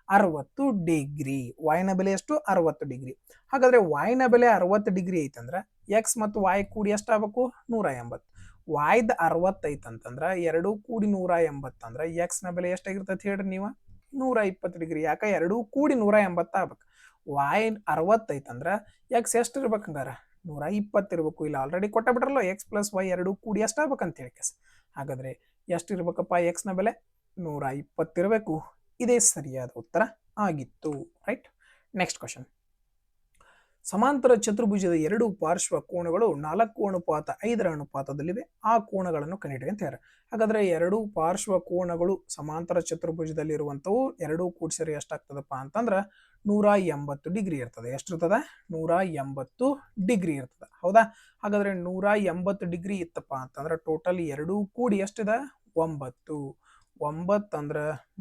60 ಡಿಗ್ರಿ. y ನ ಬೆಲೆ ಎಷ್ಟು? 60 ಡಿಗ್ರಿ. ಹಾಗಾದ್ರೆ y ನ ಬೆಲೆ 60 ಡಿಗ್ರಿ ಐತಂದ್ರೆ ಎಕ್ಸ್ ಮತ್ತು y ಕೂಡಿ ಎಷ್ಟಾಗಬೇಕು? 180. ವಾಯ್ದ 60 ಐತಂತಂದ್ರ 2 ಕೂಡಿ 180 ಅಂದ್ರ ಎಕ್ಸ್ ನ ಬೆಲೆ ಎಷ್ಟಾಗಿರ್ತೈತಿ ಹೇಳ್ರಿ ನೀವು 120 ಡಿಗ್ರಿ. ಯಾಕ 2 ಕೂಡಿ 180 ಆಗ್ಬೇಕು. ವಾಯ್ 60 ಐತಂದ್ರ ಎಕ್ಸ್ ಎಷ್ಟು ಇರ್ಬೇಕು ಹಂಗಾರ 120 ಇರ್ಬೇಕು. ಇಲ್ಲ ಆಲ್ರೆಡಿ ಕೊಟ್ಟ ಬಿಟ್ರಲ್ಲ ಎಕ್ಸ್ ಪ್ಲಸ್ ವೈ 2 ಕೂಡಿ ಎಷ್ಟಾಗ್ಬೇಕಂತ ಹೇಳಿ ಕೆಸ್. ಹಾಗಾದ್ರೆ ಎಷ್ಟು ಇರ್ಬೇಕಪ್ಪ ಎಕ್ಸ್ ನ ಬೆಲೆ 120 ಇರಬೇಕು. ಇದೇ ಸರಿಯಾದ ಉತ್ತರ ಆಗಿತ್ತು. ರೈಟ್. Next question. ಸಮಾಂತರ ಚತುರ್ಭುಜದ 2 ಪಾರ್ಶ್ವ ಕೋನಗಳು 4:5 ಅನುಪಾತದಲ್ಲಿವೆ. ಆ ಕೋನಗಳನ್ನು ಕಂಡುಹಿಡಿಯಿರಿ ಅಂತ ಹೇಳ್ಯಾರ. ಹಾಗಾದ್ರೆ 2 ಪಾರ್ಶ್ವ ಕೋನಗಳು ಸಮಾಂತರ ಚತುರ್ಭುಜದಲ್ಲಿರುವಂಥವು 2 ಕೂಡಿಸಿದ್ರೆ ಎಷ್ಟಾಗ್ತದಪ್ಪ ಅಂತಂದ್ರ 180 ಡಿಗ್ರಿ ಇರ್ತದೆ. ಎಷ್ಟಿರ್ತದ 180 ಡಿಗ್ರಿ ಇರ್ತದ. ಹೌದಾ. ಹಾಗಾದ್ರೆ 180 ಡಿಗ್ರಿ ಇತ್ತಪ್ಪ ಅಂತಂದ್ರ ಟೋಟಲ್ 2 ಕೂಡಿ ಎಷ್ಟಿದೆ 9. 9 ಅಂದ್ರ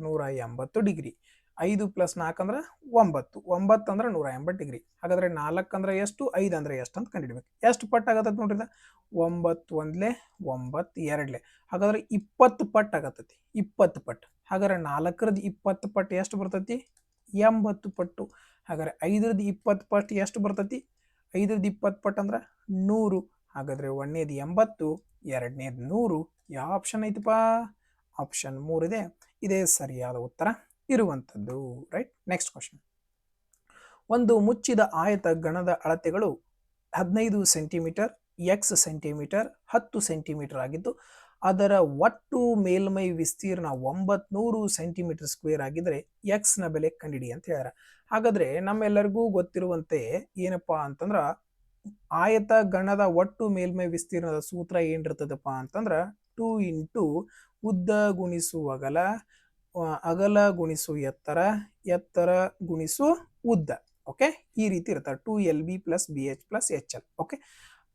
180 ಡಿಗ್ರಿ. 5 + 4 ಅಂದ್ರೆ 9. 9 ಅಂದ್ರೆ 180 ಡಿಗ್ರಿ. ಹಾಗಾದ್ರೆ 4 ಅಂದ್ರೆ ಎಷ್ಟು 5 ಅಂದ್ರೆ ಎಷ್ಟು ಅಂತ ಕಂಡುಹಿಡಿಬೇಕು. ಎಷ್ಟು ಪಟ್ಟು ಆಗತ್ತೈತಿ ನೋಡ್ರಿ. 9 ಒಂದ್ಲೆ 9 ಎರಡ್ಲೆ. ಹಾಗಾದ್ರೆ 20 ಪಟ್ಟು ಆಗತ್ತೈತಿ. 20 ಪಟ್ಟು. ಹಾಗಾದ್ರೆ 4ರದ 20 ಪಟ್ಟು ಎಷ್ಟು ಬರ್ತೈತಿ 80 ಪಟ್ಟು. ಹಾಗಾದ್ರೆ 5ರದ 20 ಪಟ್ಟು ಎಷ್ಟು ಬರ್ತೈತಿ 5ರದ 20 ಪಟ್ಟು ಅಂದ್ರೆ 100. ಹಾಗಾದ್ರೆ 1ನೇದು 80, 2ನೇದು 100. ಯಾವ ಆಪ್ಷನ್ ಐತಿಪ್ಪ ಆಪ್ಷನ್ 3 ಇದೆ. ಇದೇ ಸರಿಯಾದ ಉತ್ತರ ಇರುವಂಥದ್ದು. ರೈಟ್. Next question. ಒಂದು ಮುಚ್ಚಿದ ಆಯತ ಗಣದ ಅಳತೆಗಳು 15 ಸೆಂಟಿಮೀಟರ್, ಎಕ್ಸ್ ಸೆಂಟಿಮೀಟರ್, 10 ಸೆಂಟಿಮೀಟರ್ ಆಗಿದ್ದು ಅದರ ಒಟ್ಟು ಮೇಲ್ಮೈ ವಿಸ್ತೀರ್ಣ 900 ಸೆಂಟಿಮೀಟರ್ ಸ್ಕ್ವೇರ್ ಆಗಿದ್ರೆ ಎಕ್ಸ್ ನ ಬೆಲೆ ಕಂಡಿಡಿ ಅಂತ ಹೇಳ್ಯಾರ. ಹಾಗಾದ್ರೆ ನಮ್ಮೆಲ್ಲರಿಗೂ ಗೊತ್ತಿರುವಂತೆ ಏನಪ್ಪಾ ಅಂತಂದ್ರ ಆಯತ ಗಣದ ಒಟ್ಟು ಮೇಲ್ಮೈ ವಿಸ್ತೀರ್ಣದ ಸೂತ್ರ ಏನಿರ್ತದಪ್ಪ ಅಂತಂದ್ರ 2 ಇಂಟು ಉದ್ದ ಗುಣಿಸು ಅಗಲ, ಅಗಲ ಗುಣಿಸು ಎತ್ತರ, ಎತ್ತರ ಗುಣಿಸು ಉದ್ದ. ಓಕೆ. ಈ ರೀತಿ ಇರ್ತಾರೆ 2LB + BH + HL. ಓಕೆ.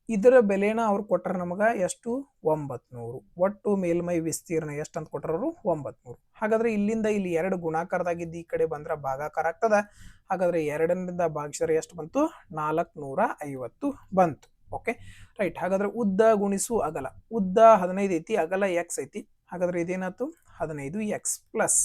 ಇದರ ಬೆಲೆನ ಅವ್ರು ಕೊಟ್ಟರ ನಮಗ ಎಷ್ಟು 900. ಒಟ್ಟು ಮೇಲ್ಮೈ ವಿಸ್ತೀರ್ಣ ಎಷ್ಟು ಅಂತ ಕೊಟ್ಟರು 900. ಹಾಗಾದ್ರೆ ಇಲ್ಲಿಂದ ಇಲ್ಲಿ 2 ಗುಣಾಕಾರದಾಗಿದ್ದು ಈ ಕಡೆ ಬಂದ್ರ ಭಾಗಾಕಾರ ಆಗ್ತದ. ಹಾಗಾದ್ರೆ 2ರಿಂದ ಭಾಗಿಸಿದ್ರೆ ಎಷ್ಟು ಬಂತು 450 ಬಂತು. ಓಕೆ. ರೈಟ್. ಹಾಗಾದ್ರೆ ಉದ್ದ ಗುಣಿಸು ಅಗಲ. ಉದ್ದ 15 ಐತಿ, ಅಗಲ ಎಕ್ಸ್ ಐತಿ. ಹಾಗಾದ್ರೆ ಇದೇನಾಯ್ತು 15x ಪ್ಲಸ್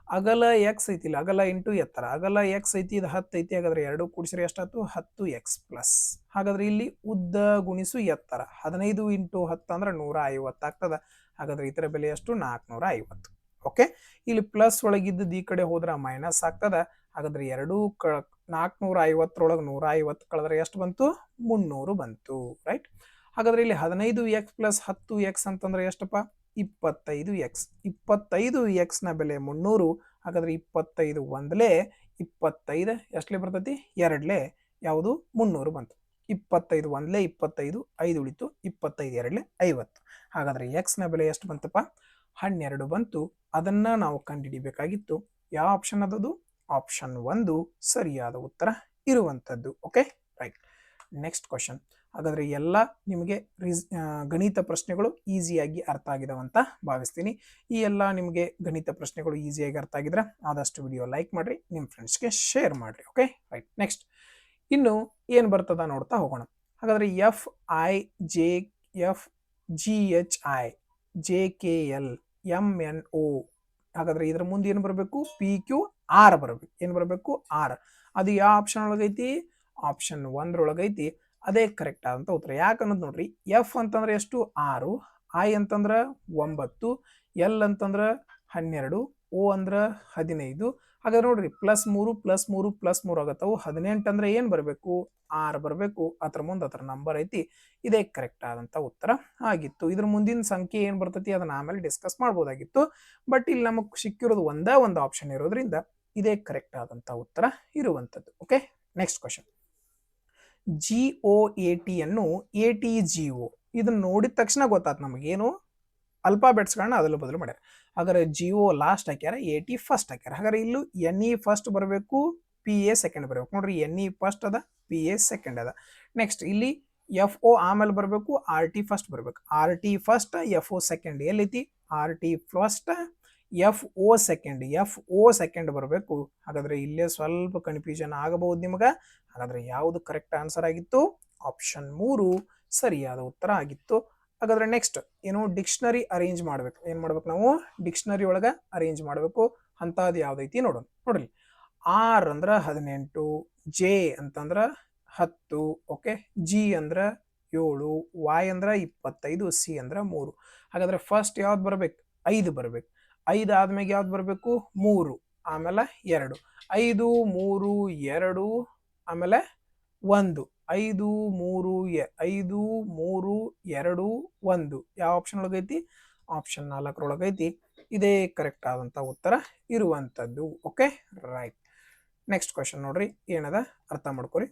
ಅಗಲ ಎಕ್ಸ್ ಐತಿಲ್ಲ, ಅಗಲ ಇಂಟು ಎತ್ತರ. ಅಗಲ ಎಕ್ಸ್ ಐತಿ, ಇದು 10 ಐತಿ. ಹಾಗಾದ್ರೆ 2 ಕೂಡಿಸಿದ್ರೆ ಎಷ್ಟಾಯ್ತು 10x ಪ್ಲಸ್. ಹಾಗಾದ್ರೆ ಇಲ್ಲಿ ಉದ್ದ ಗುಣಿಸು ಎತ್ತರ 15 ಇಂಟು 10 ಅಂದ್ರೆ 150 ಆಗ್ತದ. ಹಾಗಾದ್ರೆ ಇದರ ಬೆಲೆ ಎಷ್ಟು 450. ಓಕೆ. ಇಲ್ಲಿ ಪ್ಲಸ್ ಒಳಗಿದ್ದದ್ದು ಈ ಕಡೆ ಹೋದ್ರೆ ಮೈನಸ್ ಆಗ್ತದ. ಹಾಗಾದ್ರೆ 450 ಒಳಗೆ 150 ಕಳೆದ್ರೆ ಎಷ್ಟು ಬಂತು 300 ಬಂತು. ರೈಟ್. ಹಾಗಾದ್ರೆ ಇಲ್ಲಿ 15x ಪ್ಲಸ್ 10x ಅಂತಂದ್ರೆ ಎಷ್ಟಪ್ಪ 25x. 25x ನ ಬೆಲೆ 300. ಹಾಗಾದ್ರೆ 25 ಒಂದ್ಲೆ 25 ಎಷ್ಟಲೇ ಬರ್ತೈತಿ 2ಲೆ ಯಾವುದು 300 ಬಂತು. 25 ಒಂದ್ಲೆ 25, 5 ಉಳಿತು. 25 2ಲೆ 50. ಹಾಗಾದ್ರೆ ಎಕ್ಸ್ ನ ಬೆಲೆ ಎಷ್ಟು ಬಂತಪ್ಪ 12 ಬಂತು. ಅದನ್ನ ನಾವು ಕಂಡುಹಿಡಿಬೇಕಾಗಿತ್ತು. ಯಾವ ಆಪ್ಷನ್ ಅದದು ಆಪ್ಷನ್ 1 ಸರಿಯಾದ ಉತ್ತರ ಇರುವಂಥದ್ದು. ಓಕೆ. ರೈಟ್. Next question. ಹಾಗಾದ್ರೆ ಎಲ್ಲ ನಿಮಗೆ ಗಣಿತ ಪ್ರಶ್ನೆಗಳು ಈಸಿಯಾಗಿ ಅರ್ಥ ಆಗಿದಾವಂತ ಭಾವಿಸ್ತೀನಿ. ಈ ಎಲ್ಲ ನಿಮಗೆ ಗಣಿತ ಪ್ರಶ್ನೆಗಳು ಈಸಿಯಾಗಿ ಅರ್ಥ ಆಗಿದ್ರೆ ಆದಷ್ಟು ವಿಡಿಯೋ ಲೈಕ್ ಮಾಡ್ರಿ, ನಿಮ್ಮ ಫ್ರೆಂಡ್ಸ್ಗೆ ಶೇರ್ ಮಾಡ್ರಿ. ಓಕೆ. ರೈಟ್. ನೆಕ್ಸ್ಟ್ ಇನ್ನು ಏನು ಬರ್ತದ ನೋಡ್ತಾ ಹೋಗೋಣ. ಹಾಗಾದ್ರೆ FIJF GHI JKL MNO. ಹಾಗಾದ್ರೆ ಇದ್ರ ಮುಂದೆ ಏನು ಬರಬೇಕು PQR ಬರಬೇಕು. ಏನು ಬರಬೇಕು R. ಅದು ಯಾವ ಆಪ್ಷನ್ ಒಳಗೈತಿ ಆಪ್ಷನ್ 1 ಒಳಗೈತಿ. ಅದೇ ಕರೆಕ್ಟ್ ಆದಂತ ಉತ್ತರ. ಯಾಕನ್ನೋದು ನೋಡ್ರಿ, ಎಫ್ ಅಂತಂದ್ರೆ ಎಷ್ಟು 6, ಐ ಅಂತಂದ್ರೆ 9, ಎಲ್ ಅಂತಂದ್ರೆ 12, ಓ ಅಂದ್ರೆ 15. ಹಾಗಾದ್ರೆ ನೋಡ್ರಿ +3 +3 +3 ಆಗತ್ತವು 18 ಅಂದ್ರೆ ಏನ್ ಬರಬೇಕು 6 ಬರಬೇಕು. ಅದ್ರ ಮುಂದೆ ಅದ್ರ ನಂಬರ್ ಐತಿ. ಇದೇ ಕರೆಕ್ಟ್ ಆದಂತ ಉತ್ತರ ಆಗಿತ್ತು. ಇದ್ರ ಮುಂದಿನ ಸಂಖ್ಯೆ ಏನ್ ಬರ್ತೈತಿ ಅದನ್ನ ಆಮೇಲೆ ಡಿಸ್ಕಸ್ ಮಾಡ್ಬೋದಾಗಿತ್ತು. ಬಟ್ ಇಲ್ಲಿ ನಮಗ್ ಸಿಕ್ಕಿರೋದು ಒಂದೇ ಒಂದು ಆಪ್ಷನ್ ಇರೋದ್ರಿಂದ ಇದೇ ಕರೆಕ್ಟ್ ಆದಂತ ಉತ್ತರ ಇರುವಂತದ್ದು. ಓಕೆ. Next question. GOAT ಅನ್ನು ATGO ಇದನ್ನ ನೋಡಿದ ತಕ್ಷಣ ಗೊತ್ತಾಯ್ತು ನಮಗೇನು ಅಲ್ಫಾಬೆಟ್ಸ್ಗಳನ್ನ ಅದಲು ಬದಲು ಮಾಡ್ಯಾರ. ಹಾಗಾದ್ರೆ GO ಲಾಸ್ಟ್ ಹಾಕ್ಯಾರ, AT ಫಸ್ಟ್ ಹಾಕ್ಯಾರ. ಹಾಗಾದ್ರೆ ಇಲ್ಲೂ NE ಫಸ್ಟ್ ಬರಬೇಕು, PA ಸೆಕೆಂಡ್ ಬರಬೇಕು. ನೋಡ್ರಿ NE ಫಸ್ಟ್ ಅದ, PA ಸೆಕೆಂಡ್ ಅದ. ನೆಕ್ಸ್ಟ್ ಇಲ್ಲಿ FO ಆಮೇಲೆ ಬರಬೇಕು, RT ಫಸ್ಟ್ ಬರಬೇಕು. RT first, FO second. ಎಲ್ಲೈತಿ RT first, FO second. FO second ಬರಬೇಕು. ಹಾಗಾದ್ರೆ ಇಲ್ಲೇ ಸ್ವಲ್ಪ ಕನ್ಫ್ಯೂಷನ್ ಆಗಬಹುದು ನಿಮಗ. ಹಾಗಾದ್ರೆ ಯಾವುದು ಕರೆಕ್ಟ್ ಆನ್ಸರ್ ಆಗಿತ್ತು ಆಪ್ಷನ್ 3 ಸರಿಯಾದ ಉತ್ತರ ಆಗಿತ್ತು. ಹಾಗಾದ್ರೆ ನೆಕ್ಸ್ಟ್ ಏನು ಡಿಕ್ಷನರಿ ಅರೇಂಜ್ ಮಾಡ್ಬೇಕು. ಏನ್ ಮಾಡ್ಬೇಕು ನಾವು ಡಿಕ್ಷನರಿ ಒಳಗ ಅರೇಂಜ್ ಮಾಡ್ಬೇಕು. ಅಂತದ್ ಯಾವ್ದೈತಿ ನೋಡೋಣ. ನೋಡ್ರಿ ಆರ್ ಅಂದ್ರ 18, ಜೆ ಅಂತಂದ್ರ 10, ಓಕೆ, ಜಿ ಅಂದ್ರ 7, y ಅಂದ್ರೆ 25, ಸಿ ಅಂದ್ರೆ 3. ಹಾಗಾದ್ರೆ ಫಸ್ಟ್ ಯಾವ್ದು ಬರ್ಬೇಕು? 5 ಬರ್ಬೇಕು. 5 ಆದ್ಮೇಲೆ ಯಾವ್ದು ಬರಬೇಕು? 3, ಆಮೇಲೆ 2. 5, 3, 2, ಆಮೇಲೆ 1. 5, 3, 5, 3, 2, 1. ಯಾವ ಆಪ್ಷನ್ ಒಳಗೈತಿ? ಆಪ್ಷನ್ 4 ಒಳಗೈತಿ. ಇದೇ ಕರೆಕ್ಟ್ ಆದಂತ ಉತ್ತರ ಇರುವಂತದ್ದು. Okay, right. ನೆಕ್ಸ್ಟ್ ಕ್ವಶನ್ ನೋಡ್ರಿ, ಏನದ ಅರ್ಥ ಮಾಡ್ಕೊರಿ.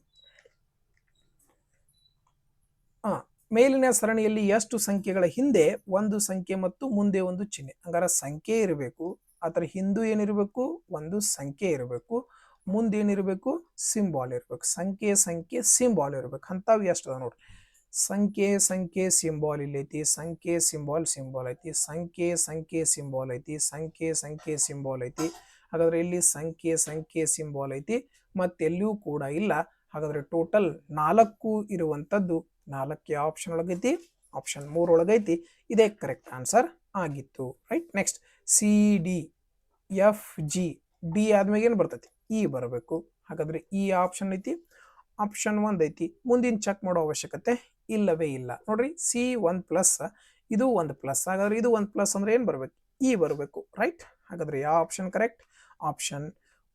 ಮೇಲಿನ ಸರಣಿಯಲ್ಲಿ ಎಷ್ಟು ಸಂಖ್ಯೆಗಳ ಹಿಂದೆ ಒಂದು ಸಂಖ್ಯೆ ಮತ್ತು ಮುಂದೆ ಒಂದು ಚಿಹ್ನೆ? ಹಂಗಾರ ಸಂಖ್ಯೆ ಇರಬೇಕು, ಅದರ ಹಿಂದೂ ಏನಿರಬೇಕು? ಒಂದು ಸಂಖ್ಯೆ ಇರಬೇಕು, ಮುಂದೆ ಏನಿರಬೇಕು? ಸಿಂಬಾಲ್ ಇರಬೇಕು. ಸಂಖ್ಯೆ ಸಿಂಬಾಲ್ ಇರಬೇಕು. ಅಂತಾವ್ ಎಷ್ಟು ಅದ ನೋಡ್ರಿ. ಸಂಖ್ಯೆ ಸಿಂಬಾಲ್ ಇಲ್ಲೈತಿ, ಸಂಖ್ಯೆ ಸಿಂಬಾಲ್ ಐತಿ, ಸಂಖ್ಯೆ ಸಿಂಬಾಲ್ ಐತಿ, ಸಂಖ್ಯೆ ಸಿಂಬಾಲ್ ಐತಿ. ಹಾಗಾದ್ರೆ ಇಲ್ಲಿ ಸಂಖ್ಯೆ ಸಿಂಬಾಲ್ ಐತಿ, ಮತ್ತೆಲ್ಲಿಯೂ ಕೂಡ ಇಲ್ಲ. ಹಾಗಾದ್ರೆ ಟೋಟಲ್ 4 ಇರುವಂತದ್ದು 4 ಯಾವ ಆಪ್ಷನ್ ಒಳಗೈತಿ? ಆಪ್ಷನ್ 3 ಒಳಗೈತಿ. ಇದೇ ಕರೆಕ್ಟ್ ಆನ್ಸರ್ ಆಗಿತ್ತು. Right. Next C D F G, D ಆದ್ಮೇಲೆ ಏನು ಬರ್ತೈತಿ? ಇ ಬರಬೇಕು. ಹಾಗಾದ್ರೆ ಈ ಆಪ್ಷನ್ ಐತಿ, ಆಪ್ಷನ್ 1 ಐತಿ. ಮುಂದಿನ ಚೆಕ್ ಮಾಡೋ ಅವಶ್ಯಕತೆ ಇಲ್ಲವೇ ಇಲ್ಲ. ನೋಡ್ರಿ, ಸಿ 1+, ಇದು 1+. ಹಾಗಾದ್ರೆ ಇದು 1+ ಅಂದ್ರೆ ಏನು ಬರಬೇಕು? ಇ ಬರಬೇಕು. ರೈಟ್. ಹಾಗಾದ್ರೆ ಯಾವ ಆಪ್ಷನ್ ಕರೆಕ್ಟ್? ಆಪ್ಷನ್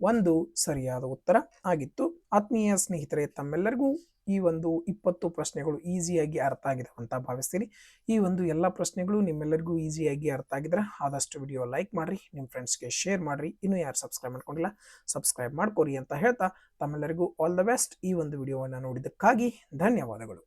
1 ಸರಿಯಾದ ಉತ್ತರ ಆಗಿತ್ತು. ಆತ್ಮೀಯ ಸ್ನೇಹಿತರೆ, ತಮ್ಮೆಲ್ಲರಿಗೂ ಈ ಒಂದು 20 ಪ್ರಶ್ನೆಗಳು ಈಸಿಯಾಗಿ ಅರ್ಥ ಆಗಿದೆ ಅಂತ ಭಾವಿಸ್ತೀನಿ. ಈ ಒಂದು ಎಲ್ಲ ಪ್ರಶ್ನೆಗಳು ನಿಮ್ಮೆಲ್ಲರಿಗೂ ಈಸಿಯಾಗಿ ಅರ್ಥ ಆಗಿದ್ರೆ ಆದಷ್ಟು ವಿಡಿಯೋ ಲೈಕ್ ಮಾಡ್ರಿ, ನಿಮ್ಮ ಫ್ರೆಂಡ್ಸ್ಗೆ ಶೇರ್ ಮಾಡ್ರಿ. ಇನ್ನೂ ಯಾರು ಸಬ್ಸ್ಕ್ರೈಬ್ ಮಾಡ್ಕೊಂಡಿಲ್ಲ ಸಬ್ಸ್ಕ್ರೈಬ್ ಮಾಡ್ಕೊರಿ ಅಂತ ಹೇಳ್ತಾ ತಮ್ಮೆಲ್ಲರಿಗೂ ಆಲ್ ದ ಬೆಸ್ಟ್. ಈ ಒಂದು ವಿಡಿಯೋವನ್ನು ನೋಡಿದ್ದಕ್ಕಾಗಿ ಧನ್ಯವಾದಗಳು.